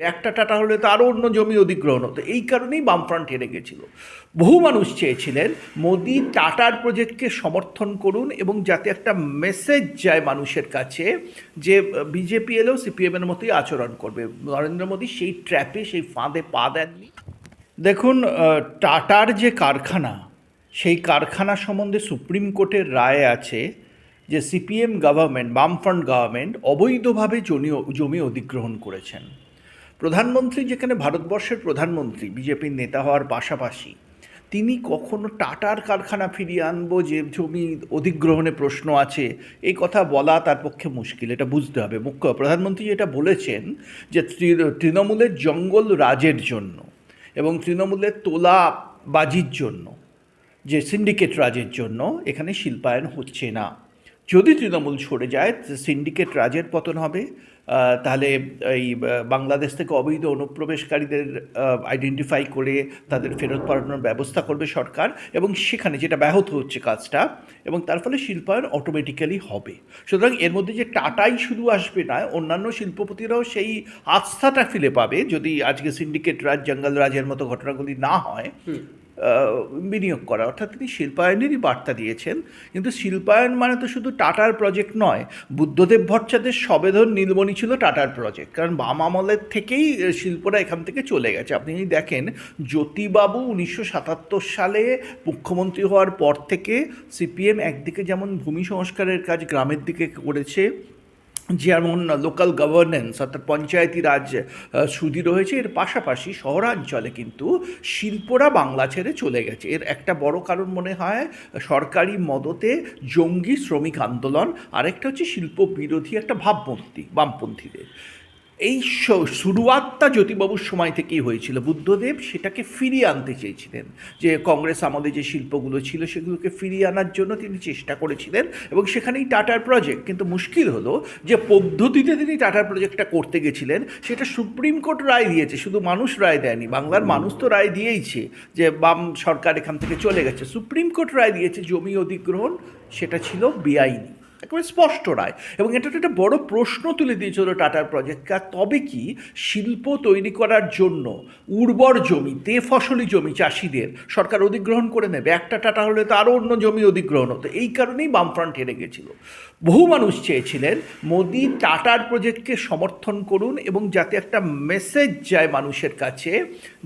একটা টাটা হলে তো আরও অন্য জমি অধিগ্রহণ হতো। এই কারণেই বামফ্রন্ট হেরে গেছিল। বহু মানুষ চেয়েছিলেন মোদি টাটার প্রজেক্টকে সমর্থন করুন এবং যাতে একটা মেসেজ যায় মানুষের কাছে যে বিজেপি এলেও সিপিএমের মতোই আচরণ করবে। নরেন্দ্র মোদী সেই ট্র্যাপে, সেই ফাঁদে পা দেননি। দেখুন, টাটার যে কারখানা, সেই কারখানা সম্বন্ধে সুপ্রিম কোর্টের রায় আছে যে সিপিএম গভর্নমেন্ট, বামফ্রন্ট গভর্নমেন্ট অবৈধভাবে জমি অধিগ্রহণ করেছেন। প্রধানমন্ত্রী, যেখানে ভারতবর্ষের প্রধানমন্ত্রী বিজেপির নেতা হওয়ার পাশাপাশি, তিনি কখনো টাটার কারখানা ফিরিয়ে আনবো যে জমি অধিগ্রহণে প্রশ্ন আছে, এই কথা বলা তার পক্ষে মুশকিল। এটা বুঝতে হবে। প্রধানমন্ত্রী যেটা বলেছেন যে তৃণমূলের জঙ্গল রাজের জন্য এবং তৃণমূলের তোলাবাজির জন্য, যে সিন্ডিকেট রাজের জন্য এখানে শিল্পায়ন হচ্ছে না। যদি তৃণমূল সরে যায়, সিন্ডিকেট রাজের পতন হবে। তাহলে এই বাংলাদেশ থেকে অবৈধ অনুপ্রবেশকারীদের আইডেন্টিফাই করে তাদের ফেরত পাঠানোর ব্যবস্থা করবে সরকার, এবং সেখানে যেটা ব্যাহত হচ্ছে কাজটা, এবং তার ফলে শিল্পায়ন অটোমেটিক্যালি হবে। সুতরাং এর মধ্যে যে টাটাই শুধু আসবে না, অন্যান্য শিল্পপতিরাও সেই আস্থাটা ফিরে পাবে যদি আজকে সিন্ডিকেট রাজ, জঙ্গল রাজের মতো ঘটনাগুলি না হয়, বিনিয়োগ করা। অর্থাৎ তিনি শিল্পায়নেরই বার্তা দিয়েছেন। কিন্তু শিল্পায়ন মানে তো শুধু টাটার প্রজেক্ট নয়। বুদ্ধদেব ভট্টাচার্যের সবেধন নীলমণি ছিল টাটার প্রজেক্ট, কারণ বাম আমলের থেকেই শিল্পরা এখান থেকে চলে গেছে। আপনি যদি দেখেন, জ্যোতিবাবু 1977 সালে মুখ্যমন্ত্রী হওয়ার পর থেকে সিপিএম একদিকে যেমন ভূমি সংস্কারের কাজ গ্রামের দিকে করেছে, যেমন লোকাল গভর্নেন্স অর্থাৎ পঞ্চায়েতি রাজ সুদৃঢ় হয়েছে, এর পাশাপাশি শহরাঞ্চলে কিন্তু শিল্পরা বাংলা ছেড়ে চলে গেছে। এর একটা বড় কারণ মনে হয় সরকারি মদতে জঙ্গি শ্রমিক আন্দোলন, আরেকটা হচ্ছে শিল্প বিরোধী একটা ভাবমূর্তি বামপন্থীদের। এই শুরুয়াতটা জ্যোতিবাবুর সময় থেকেই হয়েছিল। বুদ্ধদেব সেটাকে ফিরিয়ে আনতে চেয়েছিলেন, যে কংগ্রেস আমাদের যে শিল্পগুলো ছিল সেগুলোকে ফিরিয়ে আনার জন্য তিনি চেষ্টা করেছিলেন, এবং সেখানেই টাটার প্রজেক্ট। কিন্তু মুশকিল হলো যে পদ্ধতিতে তিনি টাটার প্রজেক্টটা করতে গেছিলেন, সেটা সুপ্রিম কোর্ট রায় দিয়েছে, শুধু মানুষ রায় দেয়নি। বাংলার মানুষ তো রায় দিয়েইছে যে বাম সরকার এখান থেকে চলে গেছে। সুপ্রিম কোর্ট রায় দিয়েছে জমি অধিগ্রহণ সেটা ছিল বেআইনি, একেবারে স্পষ্ট রায়। এবং এটা একটা বড় প্রশ্ন তুলে দিয়েছিল টাটার প্রজেক্টকে। তবে কি শিল্প তৈরি করার জন্য উর্বর জমি, ফসলি জমি চাষিদের সরকার অধিগ্রহণ করে নেবে? একটা টাটা হলে তো আরও অন্য জমি অধিগ্রহণ হতো। এই কারণেই বামফ্রন্ট হেরে গেছিল। বহু মানুষ চেয়েছিলেন মোদি টাটার প্রজেক্টকে সমর্থন করুন এবং যাতে একটা মেসেজ যায় মানুষের কাছে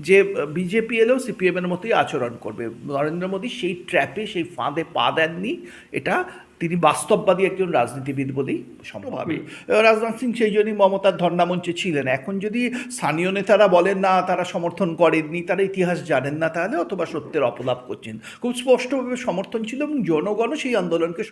যে বিজেপি এলেও সিপিএমের মতোই আচরণ করবে। নরেন্দ্র মোদী সেই ট্র্যাপে, সেই ফাঁদে পা দেননি। এটা তিনি বাস্তববাদী একজন রাজনীতিবিদ বলেই সম্ভাবী। রাজনাথ সিং সেই জন্যই মমতার ধর্নামঞ্চে ছিলেন। এখন যদি স্থানীয় নেতারা বলেন না তারা সমর্থন করেননি, তারা ইতিহাস জানেন না, তাহলে অথবা সত্যের অপলাপ করছেন। খুব স্পষ্টভাবে সমর্থন ছিল এবং জনগণও সেই আন্দোলনকে